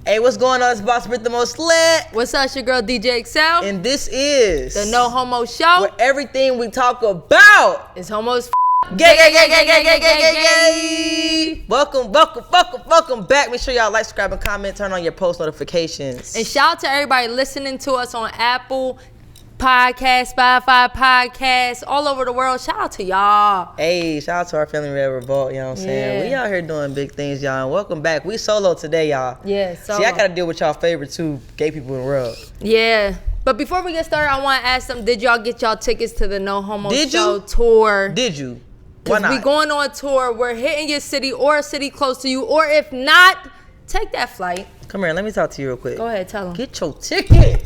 Hey, what's going on? It's Boss Britt, the most lit. What's up, it's your girl DJ eXeL. And this is the No Homo Show. Where everything we talk about is homos. Gay. Welcome back. Make sure y'all like, subscribe, and comment. Turn on your post notifications. And shout out to everybody listening to us on Apple Podcast, Spotify Podcast, all over the world. Shout out to y'all. Hey, shout out to our family Red Revolt, you know what I'm saying? We out here doing big things, y'all. And welcome back. We solo today, y'all. Yeah, solo. See, I gotta deal with y'all favorite two gay people in the world. Yeah. But before we get started, I want to ask them, did y'all get y'all tickets to the No Homo Show tour? Did you? Why not? We going on tour. We're hitting your city or a city close to you. Or if not, take that flight. Come here, let me talk to you real quick. Go ahead, tell them. Get your ticket.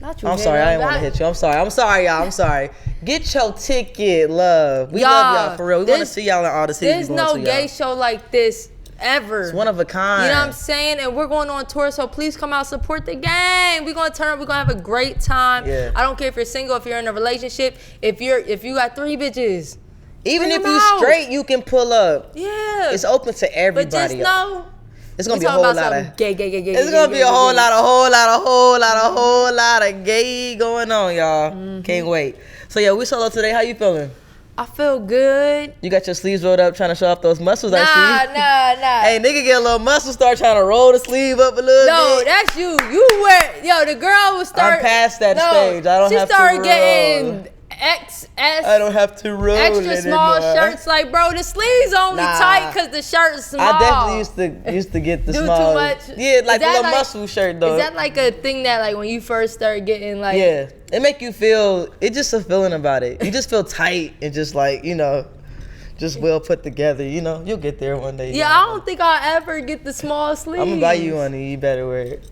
Not you. I'm sorry, I didn't want to hit you. I'm sorry, y'all. I'm sorry. Get your ticket, love. We love y'all for real. We want to see y'all in all the cities. There's no gay show like this ever. It's one of a kind. You know what I'm saying? And we're going on tour, so please come out, support the game. We're gonna turn up. We're gonna have a great time. Yeah. I don't care if you're single, if you're in a relationship, if you got 3 bitches. Even if you straight, you can pull up. Yeah. It's open to everybody. But just know. It's gonna be a whole lot of gay. It's gonna be a whole lot of gay going on, y'all. Mm-hmm. Can't wait. So yeah, we solo today. How you feeling? I feel good. You got your sleeves rolled up, trying to show off those muscles. I see. Nah. Hey, nigga, get a little muscle, start trying to roll the sleeve up a little bit. No, that's you. You wear. Yo, the girl was start. I'm past that stage. I don't have to roll. She started getting XS. I don't have to roll extra small anymore. shirts. Like, bro, the sleeves only tight because the shirt is small. I definitely used to get the small. Too much. Yeah, like the little muscle shirt though. Is that like a thing that like when you first start getting like? Yeah, it make you feel. It's just a feeling about it. You just feel tight and just like just well put together. You'll get there one day. Yeah, I don't think I'll ever get the small sleeves. I'm gonna buy you one and you better wear it.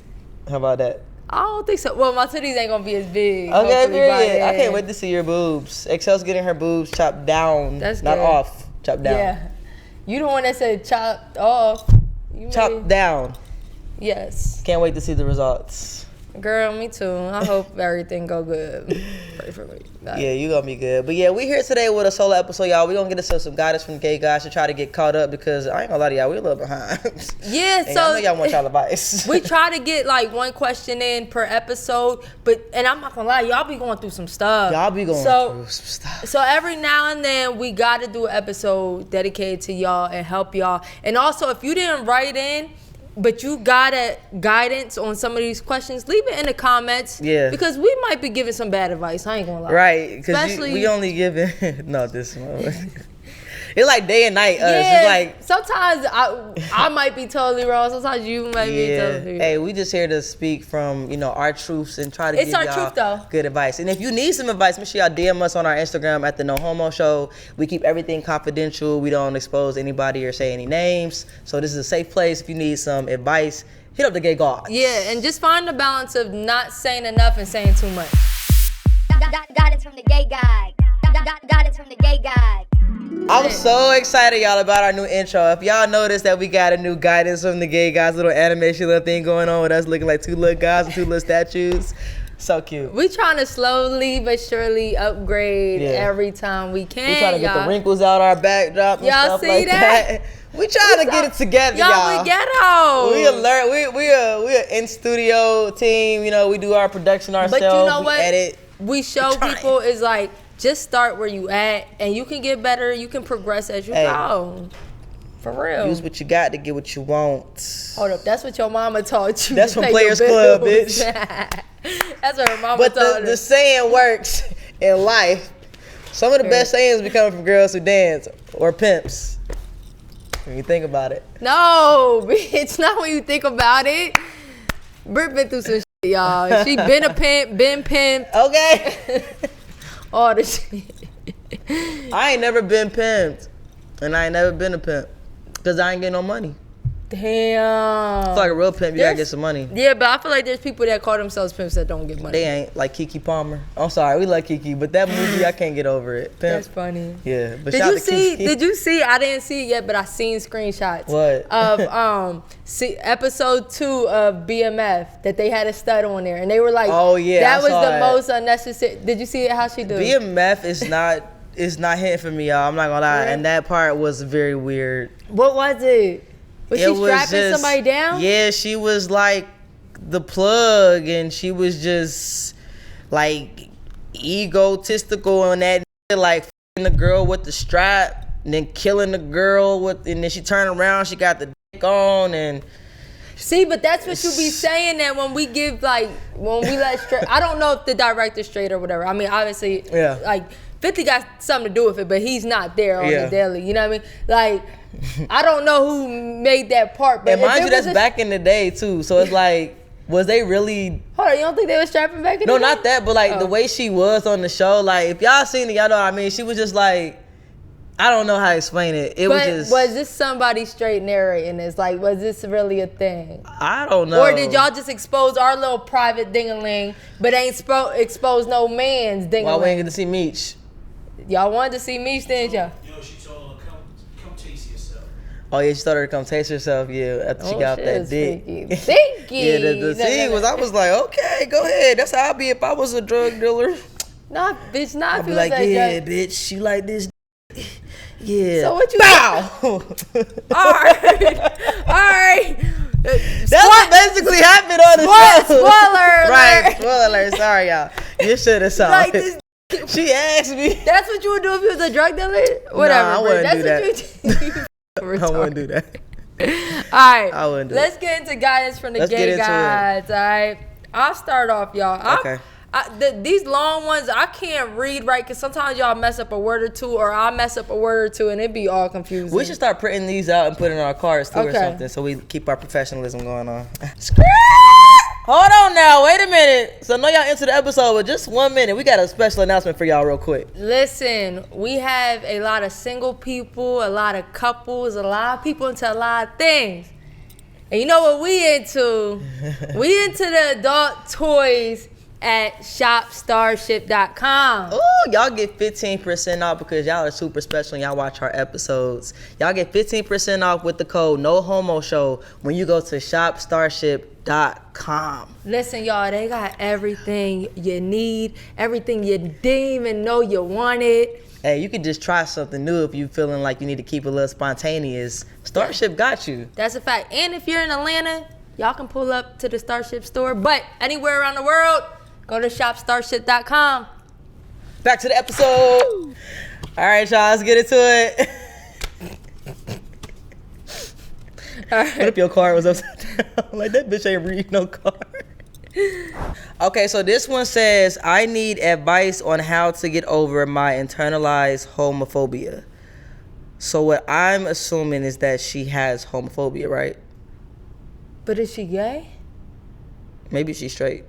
How about that? I don't think so. Well, my titties ain't gonna be as big. Okay, period. I can't wait to see your boobs. eXeL's getting her boobs chopped down. That's not good. off. Chopped down. Yeah. You the one that said chopped off. Chopped down. Yes. Can't wait to see the results. Girl, me too. I hope everything go good. Pray for me. Yeah, you gonna be good. But yeah, we here today with a solo episode, y'all. We gonna get into some guidance from gay guys to try to get caught up because I ain't gonna lie to y'all, we a little behind. Yeah, and so I know y'all want y'all advice. We try to get like one question in per episode, and I'm not gonna lie, y'all be going through some stuff. Y'all be going through some stuff. So every now and then we gotta do an episode dedicated to y'all and help y'all. And also, if you didn't write in, but you got a guidance on some of these questions, leave it in the comments. Yeah. Because we might be giving some bad advice. I ain't gonna lie. Right. Because we only giving no this one. It's like day and night. Yeah, it's like sometimes I might be totally wrong. Sometimes you might be totally wrong. Hey, we just here to speak from our truths and try to give y'all good advice. And if you need some advice, make sure y'all DM us on our Instagram at the No Homo Show. We keep everything confidential. We don't expose anybody or say any names. So this is a safe place. If you need some advice, hit up the gay Gawds. Yeah, and just find the balance of not saying enough and saying too much. Guidance from the gay guy. Guidance from the gay guy. I'm so excited, y'all, about our new intro. If y'all noticed that we got a new guidance from the gay guys, little animation little thing going on with us looking like 2 little guys and 2 little statues. So cute. We trying to slowly but surely upgrade every time we can. We trying to get the wrinkles out our backdrop and y'all stuff see like that. We trying to get it together, y'all. We ghetto. We alert. We a in studio team. We do our production ourselves. But you know what? We edit. We show people is like, just start where you at, and you can get better. You can progress as you go. For real. Use what you got to get what you want. Hold up, that's what your mama taught you. That's from Players Club, bitch. That's what her mama taught her. But the saying works in life. Some of the best sayings be coming from girls who dance or pimps. When you think about it. No, it's not when you think about it. Britt been through some shit, y'all. She been a pimp, been pimped. Okay. All the shit. I ain't never been pimped. And I ain't never been a pimp. Because I ain't getting no money. Damn. I feel like a real pimp, you gotta get some money. Yeah, but I feel like there's people that call themselves pimps that don't get money. They ain't, like Keke Palmer. I'm sorry, we like Keke, but that movie, I can't get over it. Pimp. That's funny. Yeah, but Did you see, I didn't see it yet, but I seen screenshots. What? Of episode 2 of BMF, that they had a stud on there. And they were like, oh yeah, that was the most unnecessary. Did you see it, how she do it? BMF is not hitting for me, y'all. I'm not gonna lie. And that part was very weird. What was it? Was she strapping somebody down? Yeah, she was like the plug, and she was just like egotistical on that, like f***ing the girl with the strap, and then killing the girl with, and then she turned around, she got the dick on, and see, but that's what you be saying, that when we give, like, when we let straight, I don't know if the director's straight or whatever. I mean, obviously, like, 50 got something to do with it, but he's not there on the daily. You know what I mean? Like, I don't know who made that part. But and mind you, that's back in the day, too. So it's like, was they really... Hold on, you don't think they were strapping back in the day? No, not that, but, like, the way she was on the show, like, if y'all seen it, y'all know what I mean. She was just, like... I don't know how to explain it. Was this somebody straight narrating this? Like, was this really a thing? I don't know. Or did y'all just expose our little private ding-a-ling, but ain't expose no man's ding-a-ling? Why we ain't get to see Meech? Y'all wanted to see Meech, didn't y'all? Yo, she told her, come taste yourself. Oh, yeah, she told her to come taste herself, after she got that dick. Thinky. Yeah, the scene was, I was like, okay, go ahead. That's how I'd be if I was a drug dealer. Nah, bitch, nah. I'd be like, yeah, bitch, you like this. Yeah. So what you... Bow! All right. That's what basically happened on the show. Spoiler alert. Right, spoiler alert. Sorry, y'all. You should have saw like it. She asked me. That's what you would do if you was a drug dealer? Whatever. Nah, I wouldn't do that. I wouldn't do that. All right. I wouldn't do Let's get into guidance from the gay guys. All right. I'll start off, y'all. Okay. These long ones, I can't read right because sometimes y'all mess up a word or two, or I'll mess up a word or two, and it be all confusing. We should start printing these out and putting in our cards too or something, so we keep our professionalism going on. Hold on now, wait a minute. So I know y'all into the episode, but just 1 minute. We got a special announcement for y'all real quick. Listen, we have a lot of single people, a lot of couples, a lot of people into a lot of things. And you know what we into? We into the adult toys at shopstarship.com. Oh, y'all get 15% off because y'all are super special and y'all watch our episodes. Y'all get 15% off with the code No Homo Show when you go to shopstarship.com. Listen, y'all, they got everything you need, everything you didn't even know you wanted. Hey, you could just try something new if you feeling like you need to keep a little spontaneous. Starship got you. That's a fact. And if you're in Atlanta, y'all can pull up to the Starship store. But anywhere around the world, go to shopstarship.com. Back to the episode. All right, y'all, let's get into it. All right. What if your card was upside down? Like, that bitch ain't read no card. Okay, so this one says, I need advice on how to get over my internalized homophobia. So what I'm assuming is that she has homophobia, right? But is she gay? Maybe she's straight.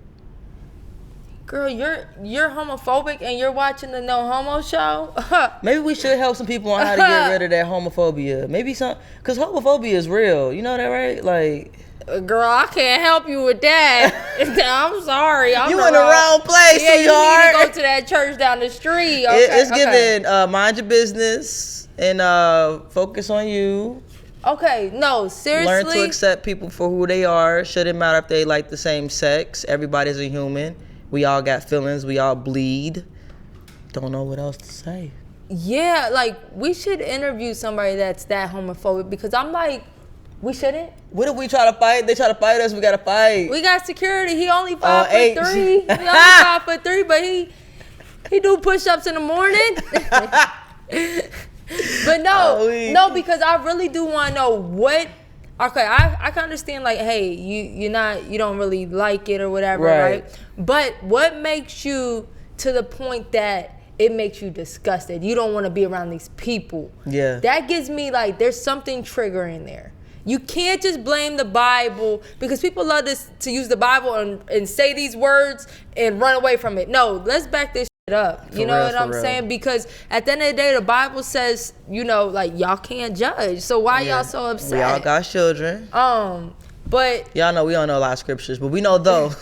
Girl, you're homophobic and you're watching the No Homo Show? Maybe we should help some people on how to get rid of that homophobia. Maybe because homophobia is real. You know that, right? Like... Girl, I can't help you with that. I'm sorry. You in the wrong place, yeah, sweetheart. You need to go to that church down the street. Okay, it's giving mind your business and focus on you. Okay, no, seriously. Learn to accept people for who they are. Shouldn't matter if they like the same sex. Everybody's a human. We all got feelings. We all bleed. Don't know what else to say. Yeah, like, we should interview somebody that's that homophobic because I'm like, we shouldn't. What if we try to fight? They try to fight us. We got to fight. We got security. He only 5'3". He only 5'3", but he do push-ups in the morning. But no, because I really do want to know what. Okay, I can understand, like, hey, you don't really like it or whatever, right? But what makes you to the point that it makes you disgusted? You don't want to be around these people. Yeah. That gives me, like, there's something triggering there. You can't just blame the Bible because people love to use the Bible and say these words and run away from it. No, let's back this shit up. You know what I'm saying? Because at the end of the day, the Bible says, you know, like, y'all can't judge. So why y'all so upset? We all got children. But y'all know we don't know a lot of scriptures, but we know those.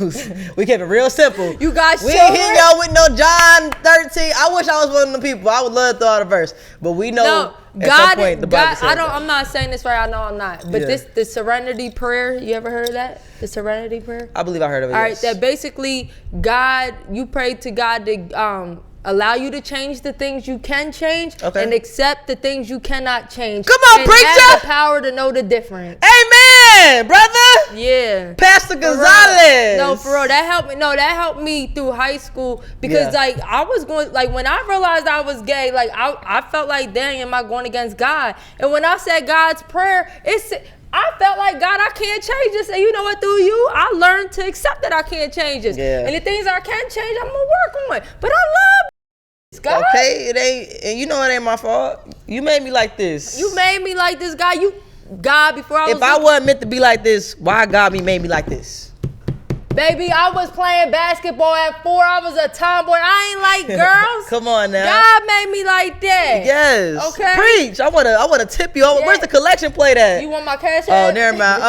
We kept it real simple. You got we children? We ain't hit y'all with no John 13. I wish I was one of the people. I would love to throw out a verse, but we know at some point the Bible said that. I'm not saying this right. I know I'm not. But the Serenity Prayer. You ever heard of that? The Serenity Prayer. I believe I heard of it. All right. That basically God, you pray to God to allow you to change the things you can change, and accept the things you cannot change. Come on, preacher! Have the power to know the difference. Amen, brother. Yeah. Pastor Gonzalez. No, for real. That helped me. No, that helped me through high school because like I was going, like when I realized I was gay, like I felt like, dang, am I going against God? And when I said God's prayer, I felt like, God, I can't change this. And you know what, through you, I learned to accept that I can't change this. Yeah. And the things I can change, I'm going to work on. But I love God. Okay, it ain't, and you know it ain't my fault. You made me like this. You made me like this, God. God, before I was... If I wasn't meant to be like this, why God made me like this? Baby, I was playing basketball at 4. I was a tomboy. I ain't like girls. Come on now. God made me like that. Yes. Okay. Preach. I wanna tip you over. Yeah. Where's the collection plate at? You want my cash app? Oh, never mind.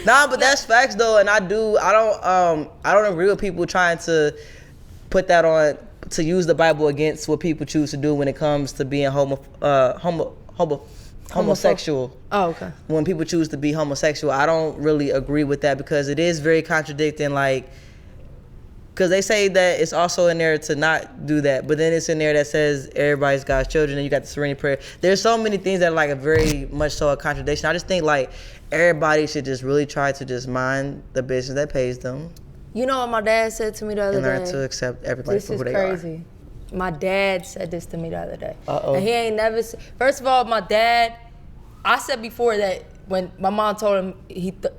Nah, but that's facts though, and I don't agree with people trying to put that on, to use the Bible against what people choose to do when it comes to being homosexual. Oh, okay. When people choose to be homosexual, I don't really agree with that because it is very contradicting, like, because they say that it's also in there to not do that, but then it's in there that says everybody's God's children, and you got the serenity prayer. There's so many things that are like a very much so a contradiction. I just think like everybody should just really try to just mind the business that pays them. You know what my dad said to me the other day? And learn to accept everybody for who they are. This is crazy. My dad said this to me the other day. Uh-oh. And he ain't never... First of all, my dad... I said before that when my mom told him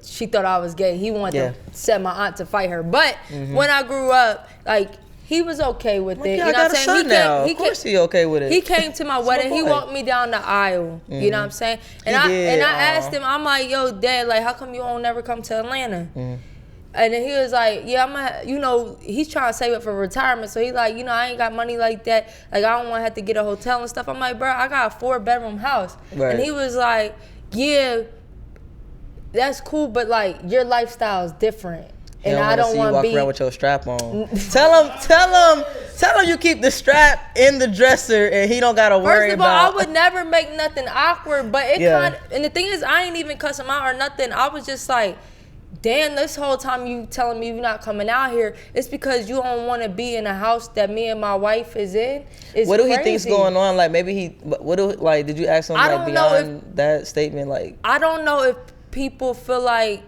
she thought I was gay, he wanted to send my aunt to fight her. But when I grew up, like, he was okay with it. You know what I'm saying? Of course he okay with it. He came to my wedding. He walked me down the aisle. You know what I'm saying? And I asked him, I'm like, yo, Dad, like, how come you don't never come to Atlanta? And then he was like, yeah, I'm gonna, you know, he's trying to save up for retirement. So he's like, you know, I ain't got money like that. Like, I don't want to have to get a hotel and stuff. I'm like, bro, I got a 4-bedroom house. Right. And he was like, yeah, that's cool, but like, your lifestyle is different. And I don't want to be... walk around with your strap on. Tell him you keep the strap in the dresser and he don't got to worry about... First of all, I would never make nothing awkward, but it kind of... And the thing is, I ain't even cuss him out or nothing. I was just like... Damn, this whole time you telling me you're not coming out here, it's because you don't want to be in a house that me and my wife is in. It's what do crazy. He think's going on? Like, maybe did you ask him like beyond that statement? Like, I don't know if people feel like,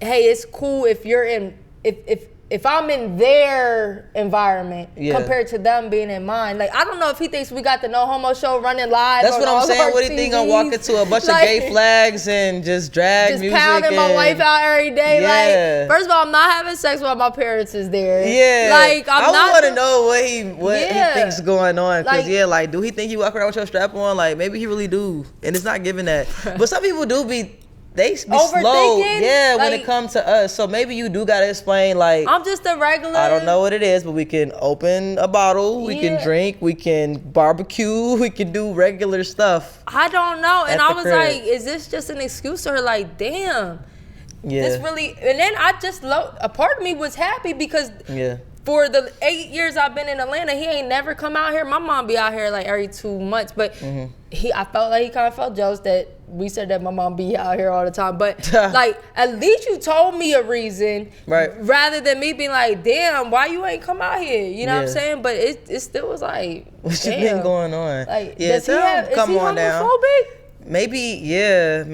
hey, it's cool if you're in, if I'm in their environment compared to them being in mine. Like, I don't know if he thinks we got the No Homo Show running live. That's what I'm saying. What do you think? I'm walking to a bunch of gay flags and just drag music. Just pounding my wife out every day. Like, first of all, I'm not having sex while my parents is there. Yeah. Like, I want to know what he thinks going on. Because, like, do he think you walk around with your strap on? Like, maybe he really do. And it's not giving that. But some people do be... They be slow, when it comes to us. So maybe you do gotta explain, like, I'm just a regular. I don't know what it is, but we can open a bottle, we can drink, we can barbecue, we can do regular stuff. I don't know, and I was like, is this just an excuse, or like, damn, this really? And then I just a part of me was happy because for the 8 years I've been in Atlanta, he ain't never come out here. My mom be out here like every 2 months, but I felt like he kind of felt jealous that we said that my mom be out here all the time. But like, at least you told me a reason, rather than me being like, damn, why you ain't come out here? You know what I'm saying? But it still was like, what you been going on? Like, is he homophobic? Maybe he, or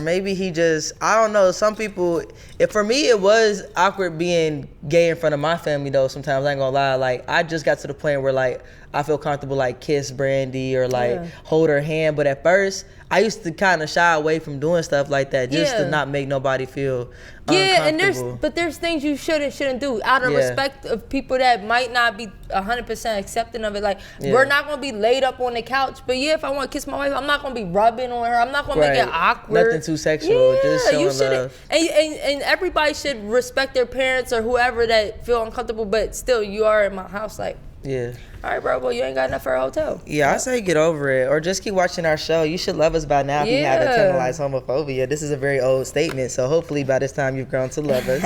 maybe he just, I don't know. Some people, for me, it was awkward being gay in front of my family though. Sometimes I ain't gonna lie. Like, I just got to the point where like, I feel comfortable like kiss Brandy or like hold her hand. But at first, I used to kind of shy away from doing stuff like that just to not make nobody feel uncomfortable. And there's things you shouldn't do out of respect of people that might not be 100% accepting of it. Like, we're not gonna be laid up on the couch, but if I want to kiss my wife, I'm not gonna be rubbing on her. I'm not gonna make it awkward. Nothing too sexual. Just showing love. And everybody should respect their parents or whoever that feel uncomfortable. But still, you are in my house, like. Yeah. All right, bro. Well, you ain't got enough for a hotel. Yeah, I say get over it, or just keep watching our show. You should love us by now if you have internalized homophobia. This is a very old statement, so hopefully by this time you've grown to love us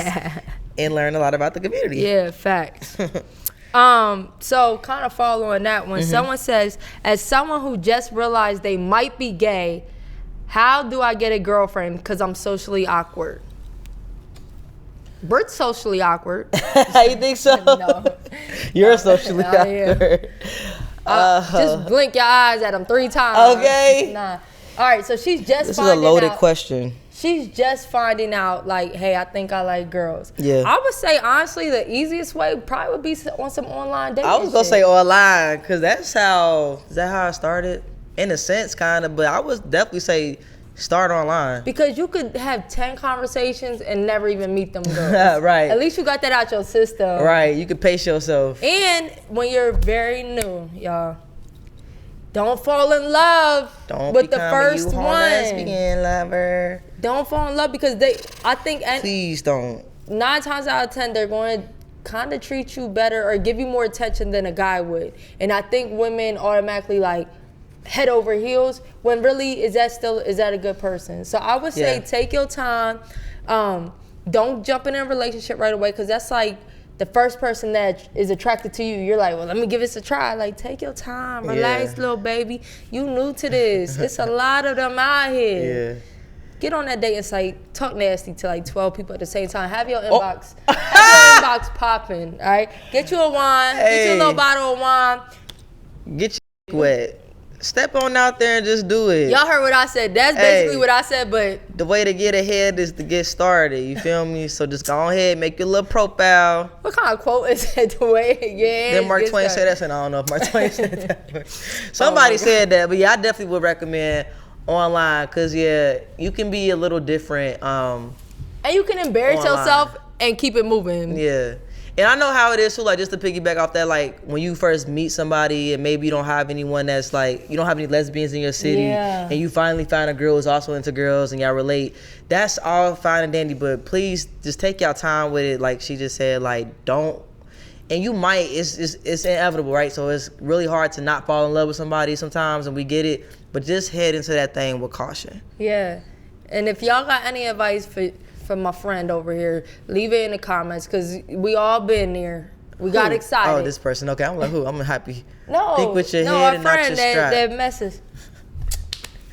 and learn a lot about the community. Yeah, facts. So kind of following that one, someone says, as someone who just realized they might be gay, how do I get a girlfriend? Because I'm socially awkward. Britt's socially awkward. You think so? No. You're socially awkward. Just blink your eyes at him 3 times. Okay. Nah. All right, so she's just This is a loaded question. She's just finding out, like, hey, I think I like girls. Yeah. I would say, honestly, the easiest way probably would be on some online dating. I was going to say online because is that how I started? In a sense, kind of, but I would definitely say start online. Because you could have 10 conversations and never even meet them girls. Right. At least you got that out your system. Right. You could pace yourself. And when you're very new, y'all, don't fall in love with the first one. Lesbian lover. Don't fall in love because I think please don't. 9 times out of 10 they're going to kind of treat you better or give you more attention than a guy would. And I think women automatically like head over heels when really is that a good person? So I would say take your time. Don't jump in a relationship right away because that's like the first person that is attracted to you. You're like, well, let me give this a try. Like, take your time, relax, little baby. You new to this. It's a lot of them out here. Yeah. Get on that dating site, talk nasty to like 12 people at the same time. Have your inbox, popping. All right, get you a wine, get you a little bottle of wine. Get your wet. Step on out there and just do it. Y'all heard what I said. That's basically what I said, but the way to get ahead is to get started. You feel me? So just go ahead, make your little profile. What kind of quote is that? The way, Then Mark Twain said that, and I don't know if Mark Twain said that. Somebody said that, but yeah, I definitely would recommend online because you can be a little different. And you can embarrass yourself and keep it moving. Yeah. And I know how it is too, like just to piggyback off that, like when you first meet somebody and maybe you don't have anyone that's like, you don't have any lesbians in your city and you finally find a girl who's also into girls and y'all relate, that's all fine and dandy, but please just take y'all time with it. Like she just said, like don't, and you might, it's inevitable, right? So it's really hard to not fall in love with somebody sometimes and we get it, but just head into that thing with caution. Yeah. And if y'all got any advice for my friend over here, leave it in the comments because we all been there. We got excited. Oh, this person. Okay, I'm like, who? I'm happy. No. Think with your head and not your strap. That messes.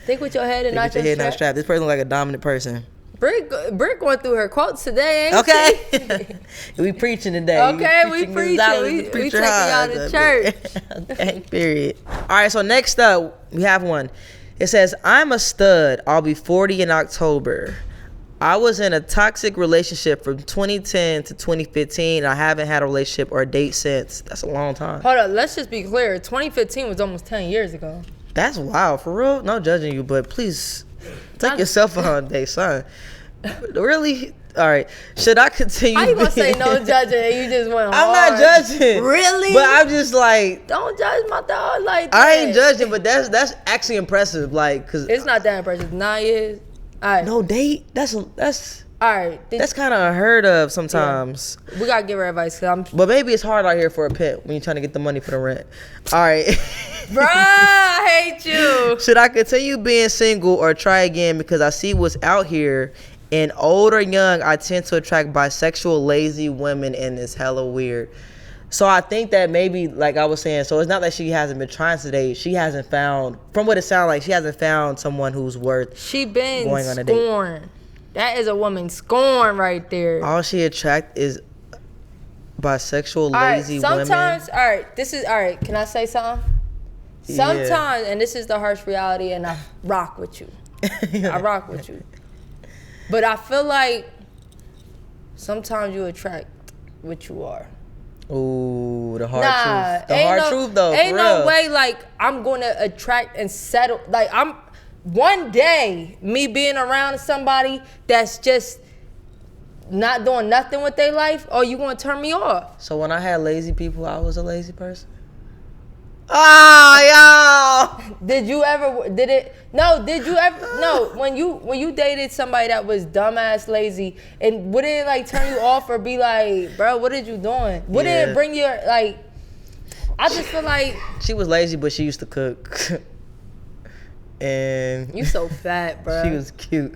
Think with your head and not your strap. Strap. This person look like a dominant person. Britt going through her quotes today, ain't she? We preaching today. Okay, we preaching. We taking y'all to church. Okay, period. All right, so next up, we have one. It says, I'm a stud. I'll be 40 in October. I was in a toxic relationship from 2010 to 2015. I haven't had a relationship or a date since. That's a long time. Hold up, let's just be clear. 2015 was almost 10 years ago. That's wild, for real. No judging you, but please take yourself on a date, son. Really? All right. Should I continue? How you gonna say no judging and you just went hard? I'm not judging. Really? But I'm just like, don't judge my dog like that. I ain't judging, but that's actually impressive. Like, cause it's not that impressive. 9 years. All right. No date. That's all right. That's kind of unheard of sometimes. Yeah. We gotta give her advice, but maybe it's hard out here for a pimp when you're trying to get the money for the rent. All right. Bruh, I hate you. Should I continue being single or try again because I see what's out here? And old or young, I tend to attract bisexual, lazy women, and it's hella weird. So I think that maybe, like I was saying, so it's not that she hasn't been trying to date. She hasn't found, from what it sounds like, she hasn't found someone who's worth going on a date. Scorn. That is a woman scorn right there. All she attract is bisexual, lazy women. Sometimes, all right, can I say something? Sometimes, and this is the harsh reality, and I rock with you. I rock with you. But I feel like sometimes you attract what you are. Ooh, the hard truth. The hard truth, though. Ain't no way, like, I'm going to attract and settle. Like, one day, me being around somebody that's just not doing nothing with their life, or you going to turn me off. So when I had lazy people, I was a lazy person? Oh, y'all. Did you ever, when you dated somebody that was dumbass lazy, and would it like turn you off or be like, bro, what did you doing? Would it bring you, like, I just feel like. She was lazy, but she used to cook. And. You so fat, bro. She was cute.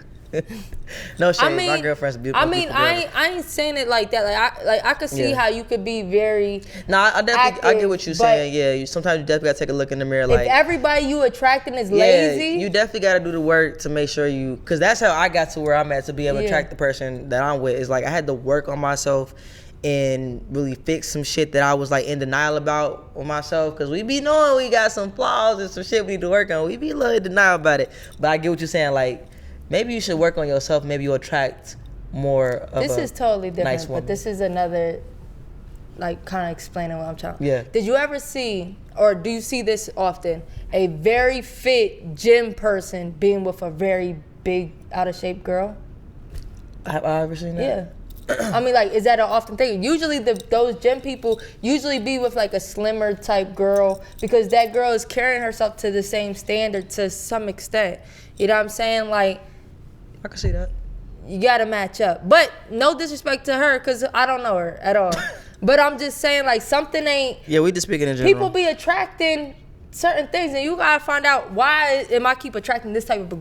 No shade. My girlfriend's beautiful. I mean, I ain't saying it like that. Like I could see how you could be very. No, I definitely I get what you're saying. Yeah, sometimes you definitely gotta take a look in the mirror. Like, if everybody you attracting is lazy, you definitely gotta do the work to make sure you. Because that's how I got to where I'm at, to be able to attract the person that I'm with. Is like I had to work on myself and really fix some shit that I was like in denial about with myself, because we be knowing we got some flaws and some shit we need to work on. We be a little in denial about it. But I get what you're saying. Like, maybe you should work on yourself. Maybe you'll attract more of this is totally different, nice woman. But this is another, like, kind of explaining what I'm trying. Yeah. Did you ever see, or do you see this often, a very fit gym person being with a very big, out of shape girl? Have I ever seen that? Yeah. I mean, like, is that an often thing? Usually those gym people usually be with like a slimmer type girl, because that girl is carrying herself to the same standard to some extent. You know what I'm saying? Like, I can see that. You gotta match up. But no disrespect to her, because I don't know her at all. But I'm just saying, like, something ain't. Yeah, we just speaking in general. People be attracting certain things, and you gotta find out, why am I keep attracting this type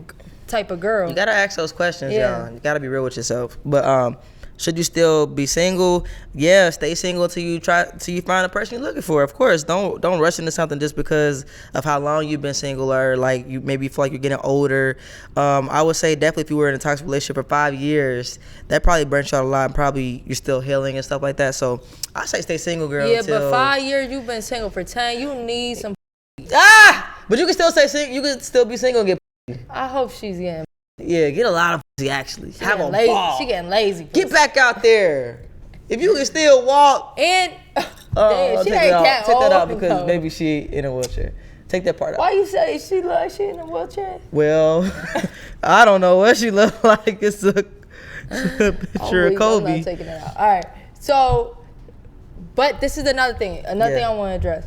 of girl? You gotta ask those questions, y'all. You gotta be real with yourself. But should you still be single? Yeah, stay single till you find a person you're looking for. Of course, don't rush into something just because of how long you've been single, or like you maybe feel like you're getting older. I would say definitely if you were in a toxic relationship for 5 years, that probably burnt you out a lot, and probably you're still healing and stuff like that. So I say stay single, girl. Yeah, but 5 years, you've been single for 10. You need some. But you can still say single. You can still be single and get. I hope she's getting. Yeah, get a lot of pussy, actually. Have a ball. She getting lazy. Get back out there. If you can still walk. And damn, she ain't that Take old. that out because maybe she in a wheelchair. Take that part out. Why you say she look like she in a wheelchair? Well, I don't know what she look like. It's a picture of Kobe. I'm not taking it out. All right. So, but this is another thing. Another thing I want to address.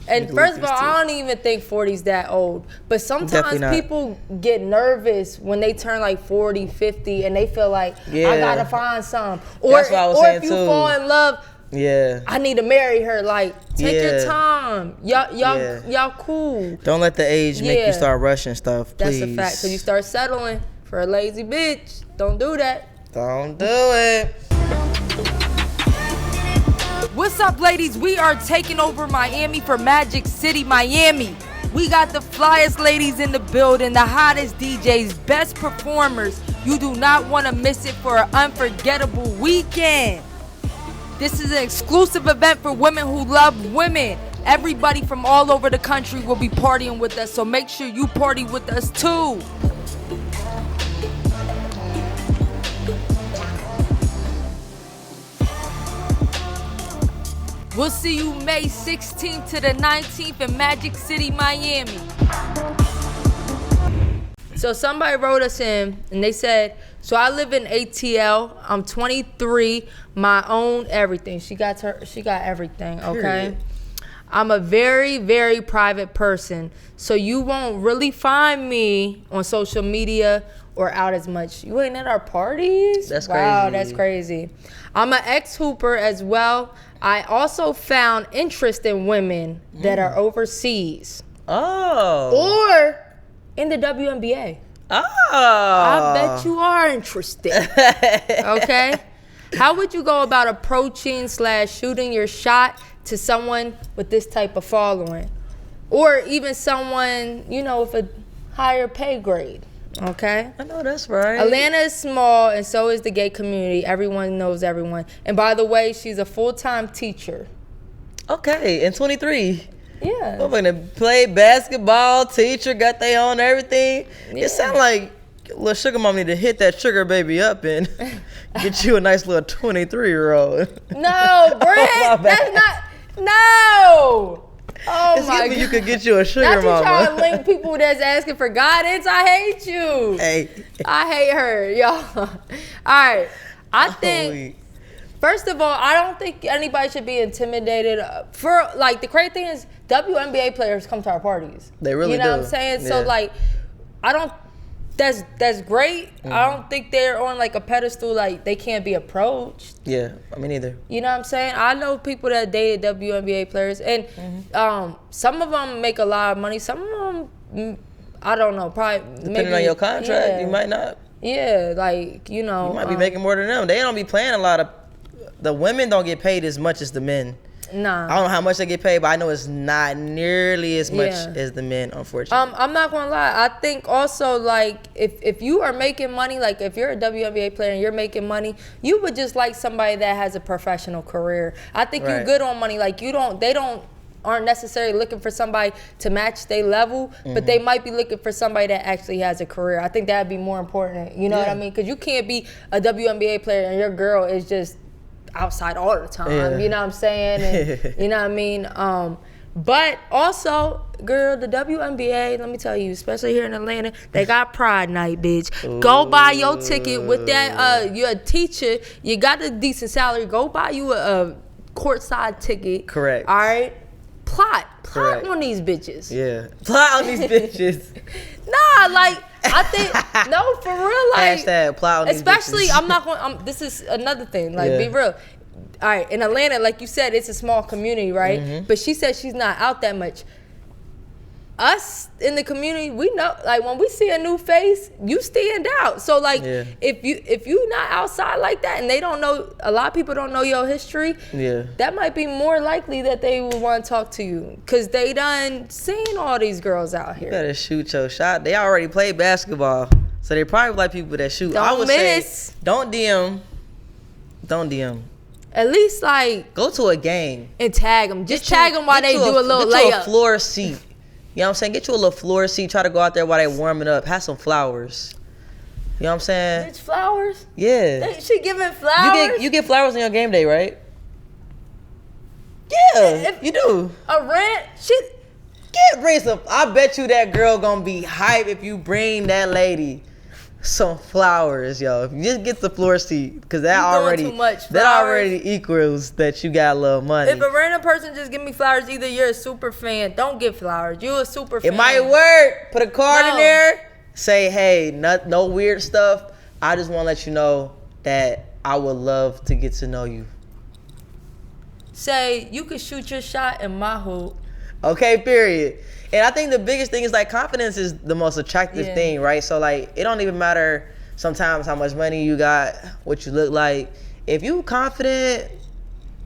And first of all, I don't even think 40's that old. But sometimes people get nervous when they turn like 40, 50, and they feel like, I gotta find some. Or if you fall in love, I need to marry her. Like, take your time. Y'all cool. Don't let the age make you start rushing stuff, please. That's a fact. Because you start settling for a lazy bitch. Don't do that. Don't do it. What's up, ladies? We are taking over Miami for Magic City, Miami. We got the flyest ladies in the building, the hottest DJs, best performers. You do not want to miss it for an unforgettable weekend. This is an exclusive event for women who love women. Everybody from all over the country will be partying with us, so make sure you party with us too. We'll see you May 16th to the 19th in Magic City, Miami. So somebody wrote us in and they said, so I live in eXeL. I'm 23, my own everything. She got everything, okay? Period. I'm a very, very private person, so you won't really find me on social media or out as much. You ain't at our parties? That's crazy. Wow, that's crazy. I'm an ex-hooper as well. I also found interest in women that are overseas. Oh. Or in the WNBA. Oh. I bet you are interested. Okay? How would you go about approaching / shooting your shot to someone with this type of following? Or even someone, with a higher pay grade. Okay? I know that's right. Atlanta is small, and so is the gay community. Everyone knows everyone. And by the way, she's a full-time teacher. Okay, and 23. Yeah. I'm gonna play basketball, teacher, got their own everything. Yeah. It sounds like little sugar mom need to hit that sugar baby up and get you a nice little 23-year-old. No, Britt, that's not. No. Oh it's my God. You could get you a sugar mama. Not you trying to link people that's asking for guidance. I hate you. Hey. I hate her, y'all. All right. I think, first of all, I don't think anybody should be intimidated. The crazy thing is, WNBA players come to our parties. They really do. You know what I'm saying? Yeah. So, I don't. That's great. Mm-hmm. I don't think they're on like a pedestal, like they can't be approached. Yeah, I mean either. You know what I'm saying? I know people that dated WNBA players, and some of them make a lot of money. Some of them, I don't know, probably depending on your contract, you might not. Yeah, like, you know. You might be making more than them. They don't be playing a lot of. The women don't get paid as much as the men. Nah. I don't know how much they get paid, but I know it's not nearly as much as the men, unfortunately. I'm not gonna lie. I think also, like, if you are making money, like if you're a WNBA player and you're making money, you would just like somebody that has a professional career. I think you're good on money. Like they aren't necessarily looking for somebody to match their level, but they might be looking for somebody that actually has a career. I think that'd be more important. You know what I mean? Because you can't be a WNBA player and your girl is just outside all the time, you know what I'm saying? And, you know what I mean? But also, girl, the WNBA, let me tell you, especially here in Atlanta, they got Pride Night, bitch. Ooh. Go buy your ticket with that. You're a teacher, you got a decent salary. Go buy you a courtside ticket. Correct. All right? Plot on these bitches. Yeah. Plot on these bitches. Nah, like, I think, no, for real, like. Hashtag plot on these bitches. Especially, this is another thing, like, be real. All right, in Atlanta, like you said, it's a small community, right? Mm-hmm. But she said she's not out that much. Us in the community, we know, like, when we see a new face, you stand out. So, like, if you not outside like that and they don't know, a lot of people don't know your history, that might be more likely that they would want to talk to you because they done seen all these girls out here. You better shoot your shot. They already play basketball, so they probably like people that shoot. Don't I would miss. say, don't DM. At least, like, go to a game and tag them. Just tag them while they do a little layup. Get you a floor seat. You know what I'm saying? Get you a little floor seat. Try to go out there while they warming up. Have some flowers. You know what I'm saying? Bitch, flowers? Yeah. She giving flowers? You get flowers on your game day, right? Yeah, you do. A rent? Shit. Bring some. I bet you that girl gonna be hype if you bring that lady some flowers, yo. If you just get the floor seat, because that already equals that you got a little money. If a random person just give me flowers, either you're a super fan, don't get flowers. You a super fan. It might work. Put a card in there. Say, hey, no weird stuff. I just want to let you know that I would love to get to know you. Say, you could shoot your shot in my hoop. Okay, period. And I think the biggest thing is, like, confidence is the most attractive thing, right? So, like, it don't even matter sometimes how much money you got, what you look like. If you confident,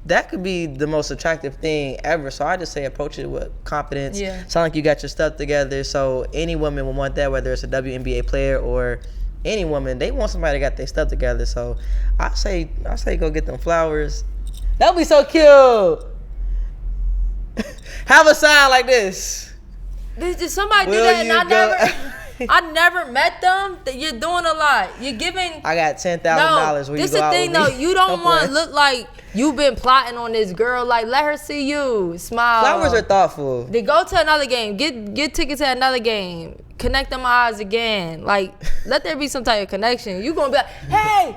that could be the most attractive thing ever. So I just say approach it with confidence. Yeah. Sound like you got your stuff together. So any woman would want that, whether it's a WNBA player or any woman. They want somebody that got their stuff together. So I say go get them flowers. That would be so cute. Have a sign like this. Did somebody do that? And I never met them. That you're doing a lot. You're giving. I got $10,000. No, this is the thing though. You don't want to look like you've been plotting on this girl. Like, let her see you smile. Flowers are thoughtful. Then go to another game. Get tickets to another game. Connect them eyes again. Like, let there be some type of connection. You gonna be like, hey,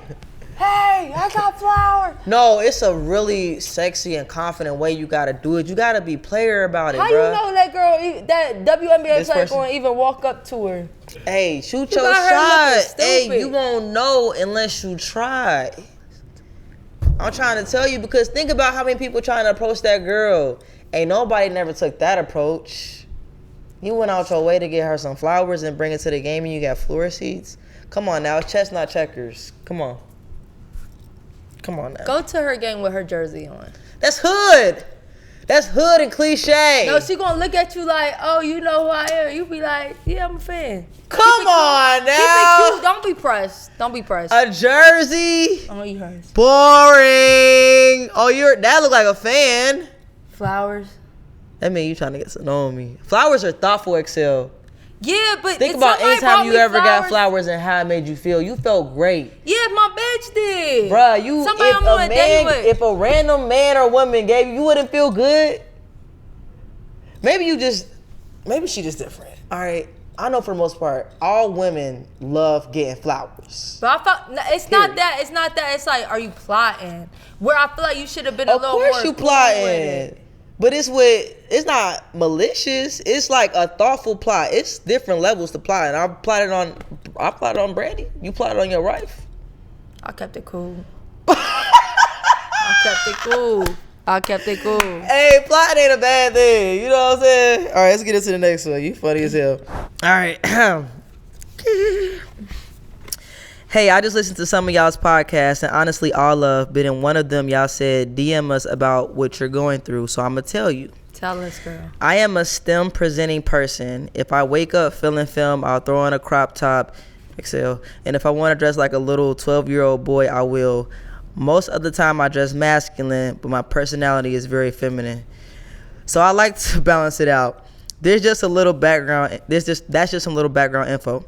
I got flowers. No, it's a really sexy and confident way you gotta do it. You gotta be player about it, How bruh. you know that girl, that WNBA player gonna even walk up to her? Hey, shoot your shot. Hey, you won't know unless you try. I'm trying to tell you, because think about how many people trying to approach that girl. Ain't nobody never took that approach. You went out your way to get her some flowers and bring it to the game and you got floor seats. Come on now, it's chess, not checkers. Come on now. Go to her game with her jersey on. That's hood. That's hood and cliche. No, she gonna look at you like, oh, you know who I am. You be like, yeah, I'm a fan. Come on now. Keep it cute. Don't be pressed. A jersey. Oh, you hers. Boring. Oh, that look like a fan. Flowers. That mean you trying to get to know me. Flowers are thoughtful, eXeL. Yeah, but think about anytime you ever got flowers and how it made you feel. You felt great. Yeah, my bitch did. Bruh, if a random man or woman gave you wouldn't feel good. Maybe she just different. All right. I know for the most part, all women love getting flowers. But I thought it's not that. It's like, are you plotting? Where I feel like you should have been a little more. Of course you plotting. But it's not malicious. It's like a thoughtful plot. It's different levels to plot. And I plotted on Brandy. You plotted on your wife. I kept it cool. I kept it cool. Hey, plotting ain't a bad thing. You know what I'm saying? All right, let's get into the next one. You funny as hell. All right. Hey, I just listened to some of y'all's podcasts, and honestly, all love. But in one of them, y'all said DM us about what you're going through. So I'm gonna tell you. Tell us, girl. I am a STEM presenting person. If I wake up feeling film, I'll throw on a crop top, eXeL. And if I want to dress like a little 12-year-old boy, I will. Most of the time, I dress masculine, but my personality is very feminine. So I like to balance it out. There's just a little background. That's just some little background info.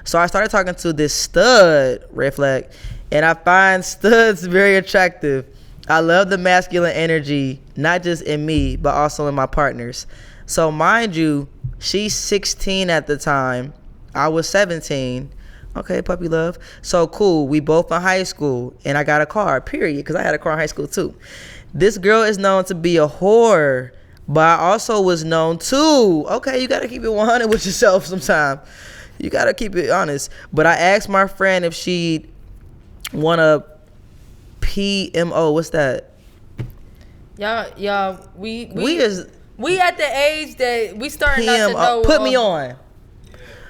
So I started talking to this stud, red flag, and I find studs very attractive. I love the masculine energy, not just in me, but also in my partners. So mind you, she's 16 at the time. I was 17. Okay, puppy love. So cool. We both in high school, and I got a car, period, because I had a car in high school too. This girl is known to be a whore, but I also was known too. Okay, you got to keep it 100 with yourself sometime. You got to keep it honest. But I asked my friend if she'd want to PMO. What's that? Y'all, we at the age that we starting not to know. Put me on.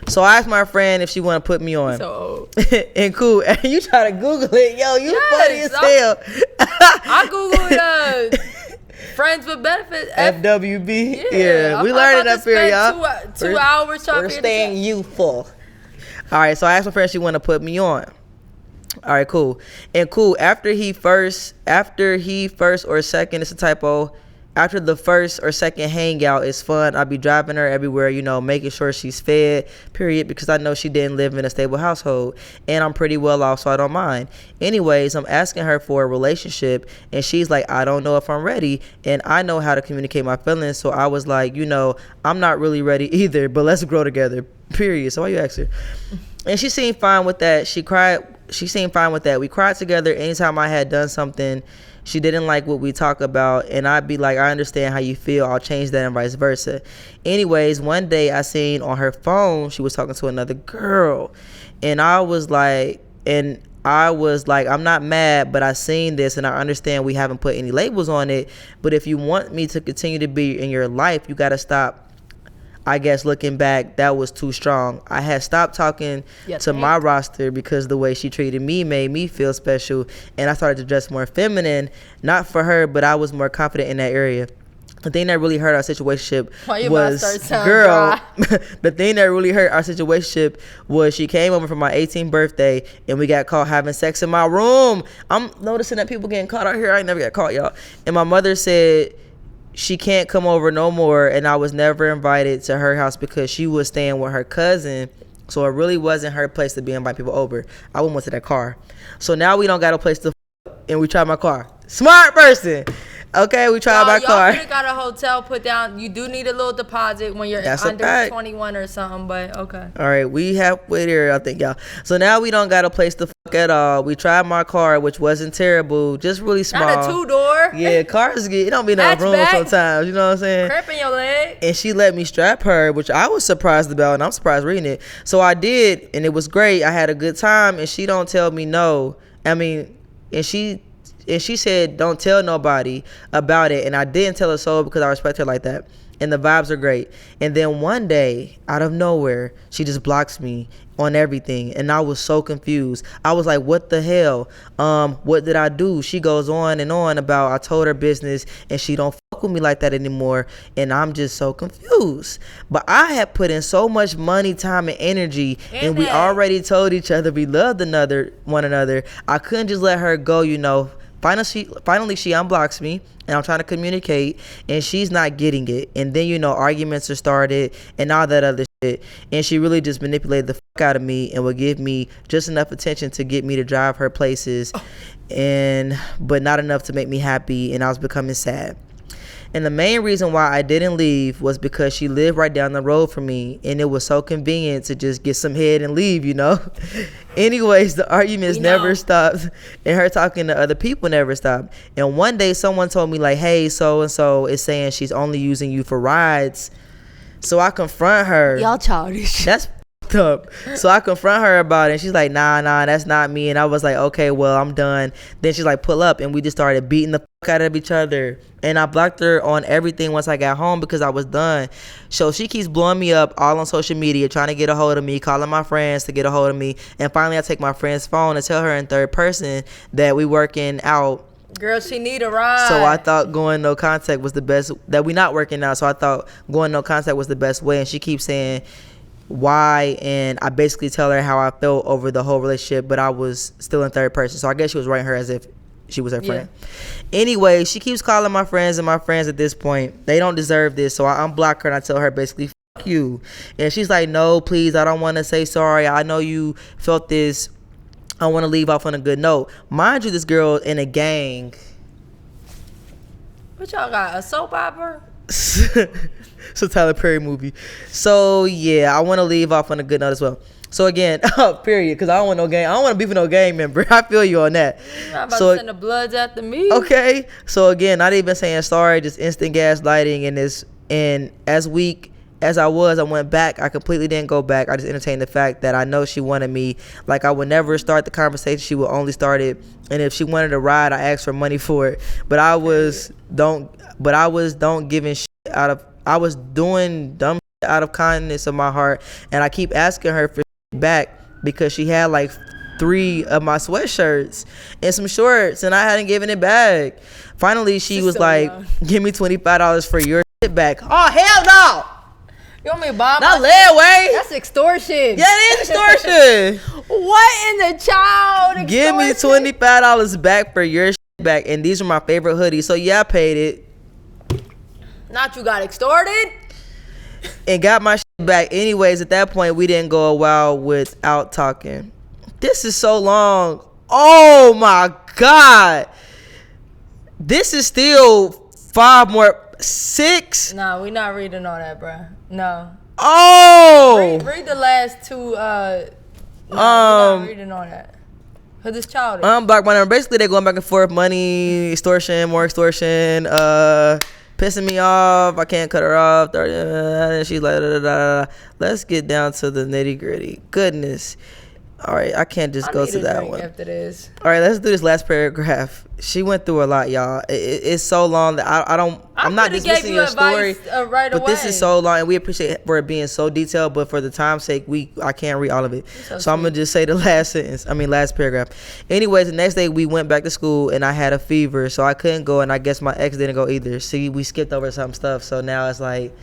So I asked my friend if she want to put me on. So old. And cool. And you try to Google it. Yo, you funny as hell. I Googled friends with benefits. FWB. Yeah. We learned it up here, y'all. 2 hours trying to We're staying youthful. All right. So I asked my friend if she want to put me on. All right, cool. And cool, after he first or second, it's a typo. After the first or second hangout, it's fun. I'll be driving her everywhere, making sure she's fed, period, because I know she didn't live in a stable household. And I'm pretty well off, so I don't mind. Anyways, I'm asking her for a relationship, and she's like, I don't know if I'm ready. And I know how to communicate my feelings, so I was like, I'm not really ready either, but let's grow together, period. So why you ask her? And she seemed fine with that. She seemed fine with that. We cried together anytime I had done something she didn't like what we talk about, and I'd be like, I understand how you feel, I'll change that, and vice versa. Anyways, one day I seen on her phone she was talking to another girl, and I was like, I'm not mad, but I seen this and I understand we haven't put any labels on it, but if you want me to continue to be in your life, you gotta stop. I guess looking back, that was too strong. I had stopped talking to my roster because the way she treated me made me feel special, and I started to dress more feminine, not for her, but I was more confident in that area. The thing that really hurt our situationship was, the thing that really hurt our situationship was she came over for my 18th birthday, and we got caught having sex in my room. I'm noticing that people getting caught out here. I ain't never got caught, y'all. And my mother said she can't come over no more, and I was never invited to her house because she was staying with her cousin, so it really wasn't her place to be inviting people over. I went to that car. So now we don't got a place to and we tried my car. Smart person. Okay, we tried my car. Y'all could have got a hotel put down. You do need a little deposit when you're under 21 or something, but okay. All right, we halfway there, I think, y'all. So now we don't got a place to fuck at all. We tried my car, which wasn't terrible, just really small. Not a 2-door. Yeah, cars it don't be enough room sometimes. You know what I'm saying? Cramping your leg. And she let me strap her, which I was surprised about, and I'm surprised reading it. So I did, and it was great. I had a good time, and she don't tell me no. And she said, don't tell nobody about it. And I didn't tell her so because I respect her like that. And the vibes are great. And then one day, out of nowhere, she just blocks me on everything. And I was so confused. I was like, what the hell? What did I do? She goes on and on about I told her business and she don't fuck with me like that anymore. And I'm just so confused. But I had put in so much money, time, and energy. And we already told each other we loved one another. I couldn't just let her go, Finally, she unblocks me, and I'm trying to communicate, and she's not getting it. And then, arguments are started and all that other shit. And she really just manipulated the fuck out of me and would give me just enough attention to get me to drive her places, but not enough to make me happy, and I was becoming sad. And the main reason why I didn't leave was because she lived right down the road from me, and it was so convenient to just get some head and leave, Anyways, the arguments never stopped, and her talking to other people never stopped. And one day someone told me like, hey, so-and-so is saying she's only using you for rides. So I confront her. Y'all childish. That's up. So I confront her about it, and she's like, nah, that's not me. And I was like, okay, well, I'm done. Then she's like, pull up, and we just started beating the out of each other, and I blocked her on everything once I got home because I was done. So she keeps blowing me up all on social media, trying to get a hold of me, calling my friends to get a hold of me, and finally I take my friend's phone and tell her in third person that we working out. Girl, she need a ride. So I thought going no contact was the best, that we not working out, so I thought going no contact was the best way, and she keeps saying why, and I basically tell her how I felt over the whole relationship, but I was still in third person, so I guess she was writing her as if she was her friend. Anyway, she keeps calling my friends, and my friends at this point, they don't deserve this, so I unblock her and I tell her basically, fuck you. And she's like, no, please, I don't want to say sorry. I know you felt this. I want to leave off on a good note. Mind you, this girl in a gang. What y'all got, a soap opera? It's a Tyler Perry movie. So yeah, I want to leave off on a good note as well. So again, period, because I don't want no gang. I don't want to beef with no gang member. I feel you on that. You're not about to send the Bloods after me. Okay. So again, not even saying sorry, just instant gaslighting. And as weak as I went back. I completely didn't go back. I just entertained the fact that I know she wanted me. Like, I would never start the conversation. She would only start it. And if she wanted a ride, I asked for money for it. But I was doing dumb shit out of kindness of my heart. And I keep asking her for back because she had like 3 of my sweatshirts and some shorts, and I hadn't given it back. Finally, she was like, give me $25 for your shit back. Oh, hell no! You want me to buy not layaway? That's extortion. Yeah, it is extortion. What in the child? Extortion? Give me $25 back for your shit back, and these are my favorite hoodies. So yeah, I paid it. Not you got extorted? And got my shit back. Anyways, at that point, we didn't go a while without talking. This is so long. Oh my God. This is still 5 more. 6? Nah, we not reading all that, bro. No. Oh. Read the last 2. We not reading all that. Cause it's childish. Block my number. Basically, they're going back and forth. Money, extortion, more extortion. Pissing me off. I can't cut her off. And she's like, da, da, da, da. Let's get down to the nitty gritty. Goodness. All right, I can't just go to that one. After this. All right, let's do this last paragraph. She went through a lot, y'all. It's so long that I'm not dismissing your story, right but away. this is so long, and we appreciate for it being so detailed. But for the time's sake, I can't read all of it, so I'm gonna just say the last paragraph. Anyways, the next day we went back to school, and I had a fever, so I couldn't go, and I guess my ex didn't go either. See, we skipped over some stuff, so now it's like,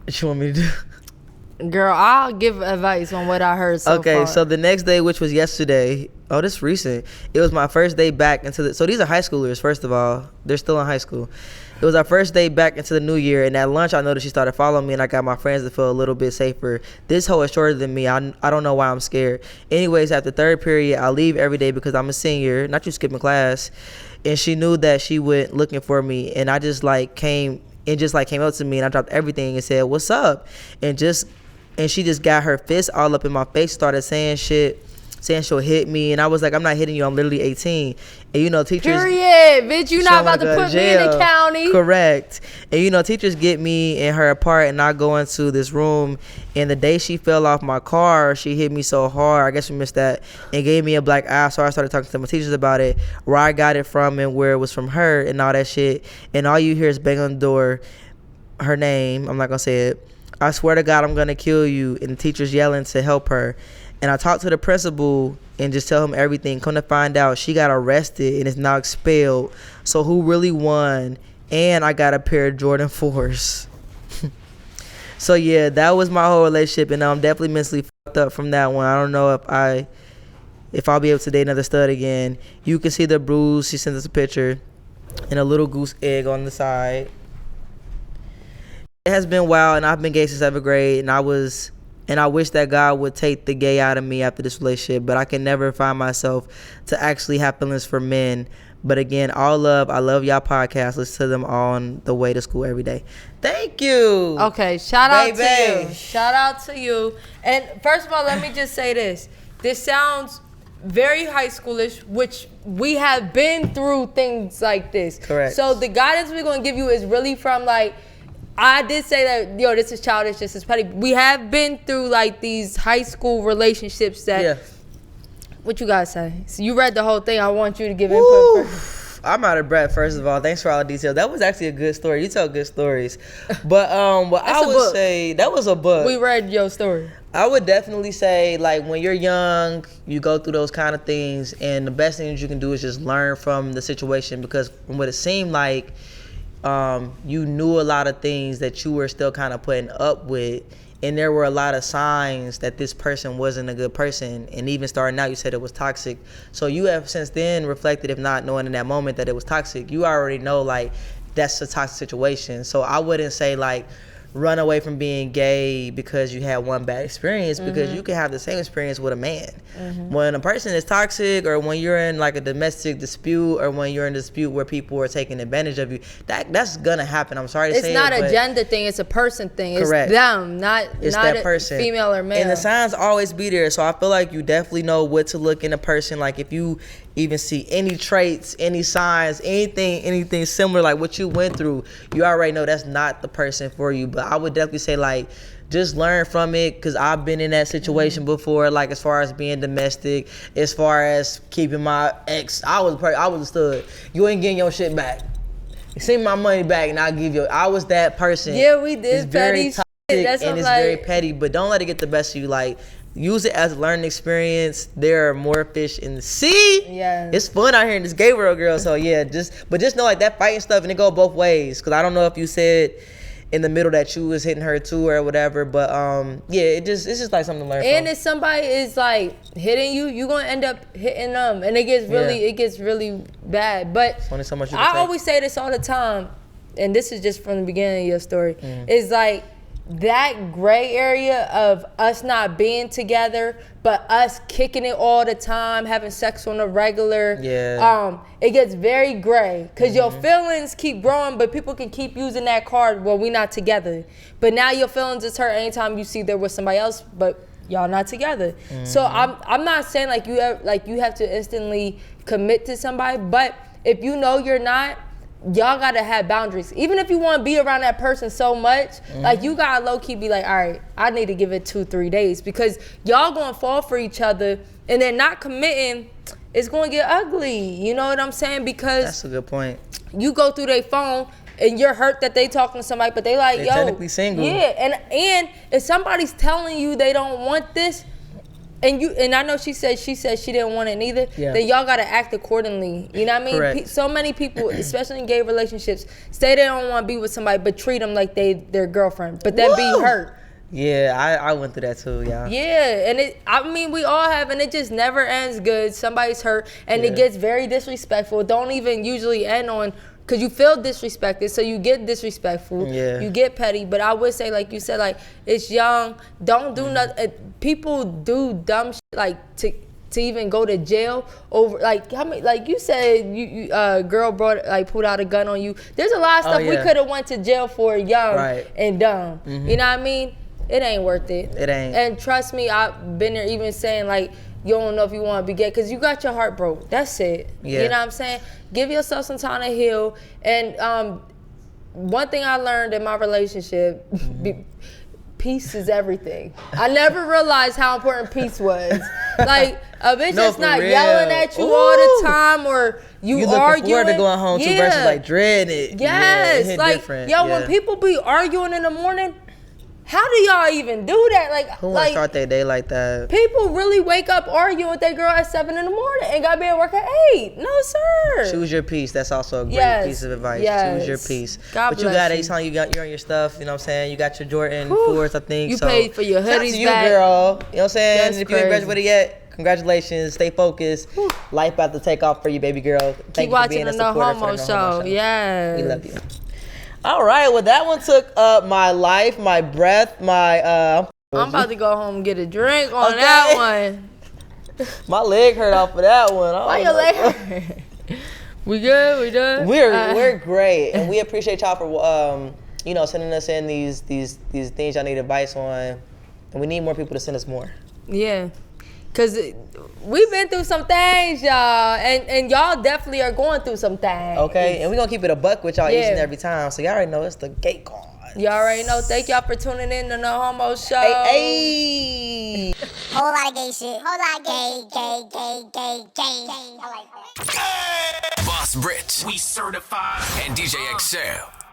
what you want me to do? Girl, I'll give advice on what I heard so far. Okay, so the next day, which was yesterday, this is recent. It was my first day back into so these are high schoolers, first of all. They're still in high school. It was our first day back into the new year, and at lunch, I noticed she started following me, and I got my friends to feel a little bit safer. This hoe is shorter than me. I don't know why I'm scared. Anyways, after third period, I leave every day because I'm a senior, not you skipping class, and she knew that she went looking for me, and I just came up to me, and I dropped everything and said, what's up? And she just got her fist all up in my face, started saying she'll hit me. And I was like, I'm not hitting you. I'm literally 18. And teachers. Period. Bitch, you not about to put me in the county. Correct. And teachers get me and her apart, and I go into this room. And the day she fell off my car, she hit me so hard. I guess we missed that. And gave me a black eye. So I started talking to my teachers about it, where I got it from and where it was from her and all that shit. And all you hear is bang on the door. Her name. I'm not going to say it. I swear to God, I'm going to kill you. And the teacher's yelling to help her. And I talked to the principal and just tell him everything. Come to find out, she got arrested and is now expelled. So who really won? And I got a pair of Jordan 4s. So yeah, that was my whole relationship. And I'm definitely mentally fucked up from that one. I don't know if I'll be able to date another stud again. You can see the bruise. She sent us a picture. And a little goose egg on the side. It has been wild, and I've been gay since 7th grade, and I wish that God would take the gay out of me after this relationship, but I can never find myself to actually have feelings for men. But again, all love. I love y'all podcasts. Listen to them on the way to school every day. Thank you. Okay, shout out to you. Shout out to you. And first of all, let me just say this. This sounds very high schoolish, which we have been through things like this. Correct. So the guidance we're going to give you is really from I did say that, this is childish, this is petty. We have been through these high school relationships that What you guys say? So you read the whole thing. I want you to give input first. I'm out of breath. First of all, thanks for all the details. That was actually a good story. You tell good stories, but what I would say, that was a book. We read your story. I would definitely say, like, when you're young, you go through those kind of things, and the best thing that you can do is just learn from the situation, because from what it seemed like, you knew a lot of things that you were still kind of putting up with, and there were a lot of signs that this person wasn't a good person, and even starting out, you said it was toxic. So you have since then reflected, if not knowing in that moment that it was toxic, you already know, like, that's a toxic situation. So I wouldn't say, like, run away from being gay because you had one bad experience, because you can have the same experience with a man. When a person is toxic, or when you're in like a domestic dispute, or when you're in a dispute where people are taking advantage of you, that's gonna happen. I'm sorry to say it's not a gender thing, it's a person thing. Correct. It's them, it's not that a person, female or male. and the signs always be there. So I feel like you definitely know what to look in a person. Like, if you even see any traits, any signs, anything similar, like what you went through, you already know that's not the person for you. But I would definitely say, like, just learn from it, because I've been in that situation before, like, as far as being domestic, as far as keeping my ex. I was a stud. You ain't getting your shit back. You send my money back and I'll give you. I was that person. Yeah, we did. It's very petty toxic, That's and it's very petty, but don't let it get the best of you. Like, use it as a learning experience. There are more fish in the sea. Yeah, it's fun out here in this gay world, girl. So yeah, just know, like, that fighting stuff, and it go both ways. Because I don't know if you said in the middle that you was hitting her too or whatever, but yeah, it's just like something to learn and from. if somebody is like hitting you, you're gonna end up hitting them, and it gets really bad. But there's only so much you I can take. always say this all the time, and this is just from the beginning of your story. It's like that gray area of us not being together, but us kicking it all the time, having sex on a regular. Yeah. It gets very gray, because your feelings keep growing, but people can keep using that card, well, we not together. But now your feelings is hurt anytime you see there with somebody else, but y'all not together. So I'm not saying like you have to instantly commit to somebody, but if you know you're not, y'all gotta have boundaries. Even if you want to be around that person so much, like, you gotta low-key be like, all right, I need to give it 2-3 days, because y'all gonna fall for each other, and then not committing, it's gonna get ugly. You know what I'm saying? Because that's a good point. You go through their phone and you're hurt that they talking to somebody, but they like, they're yo, technically single. Yeah, and if somebody's telling you they don't want this, and I know she said she didn't want it neither, then y'all gotta act accordingly. You know what I mean? Correct. So many people, especially in gay relationships, say they don't want to be with somebody, but treat them like they their girlfriend, but then be hurt. Yeah, I went through that too, yeah. Yeah, and we all have, and it just never ends good. Somebody's hurt, and it gets very disrespectful. Don't even usually end on, because you feel disrespected, so you get disrespectful. Yeah. You get petty. But I would say, like you said, like, it's young. Don't do nothing. People do dumb shit, like, to even go to jail over, like, how many, like you said, you girl pulled out a gun on you. There's a lot of stuff we could have went to jail for, young and dumb. You know what I mean? It ain't worth it. It ain't. And trust me, I've been there even saying, like, you don't know if you want to be gay, because you got your heart broke. That's it. Yeah. You know what I'm saying? Give yourself some time to heal. And one thing I learned in my relationship, peace is everything. I never realized how important peace was. Like, a bitch that's not yelling at you all the time, or you arguing. Looking forward to going home to versus, like, dreading it. Yes. It like, different. When people be arguing in the morning, how do y'all even do that? Like, who want to start their day like that? People really wake up arguing with their girl at 7 in the morning and gotta be at work at 8. No, sir. Choose your peace. That's also a great piece of advice. Choose your peace. God but you got anytime you're on your stuff, you know what I'm saying? You got your Jordan 4s, I think. You paid for your hoodies back. To you, girl. You know what I'm saying? That's if you ain't graduated yet, congratulations. Stay focused. Life about to take off for you, baby girl. Keep watching the No Homo Show. Yeah. We love you. All right, well, that one took up my life, my breath, my... I'm about to go home and get a drink on that one. My leg hurt off of that one. Why your leg hurt? We good? We done? We're great, and we appreciate y'all for sending us in these things y'all need advice on, and we need more people to send us more. Yeah. Because we've been through some things, y'all, and y'all definitely are going through some things. Okay, and we're going to keep it a buck with y'all each and every time. So y'all already know it's the gay Gawds. Y'all already know. Thank y'all for tuning in to No Homo Show. Hey. Whole lot of gay shit. Whole lot of gay. I like that. Boss Britt. We certified. And DJ eXeL.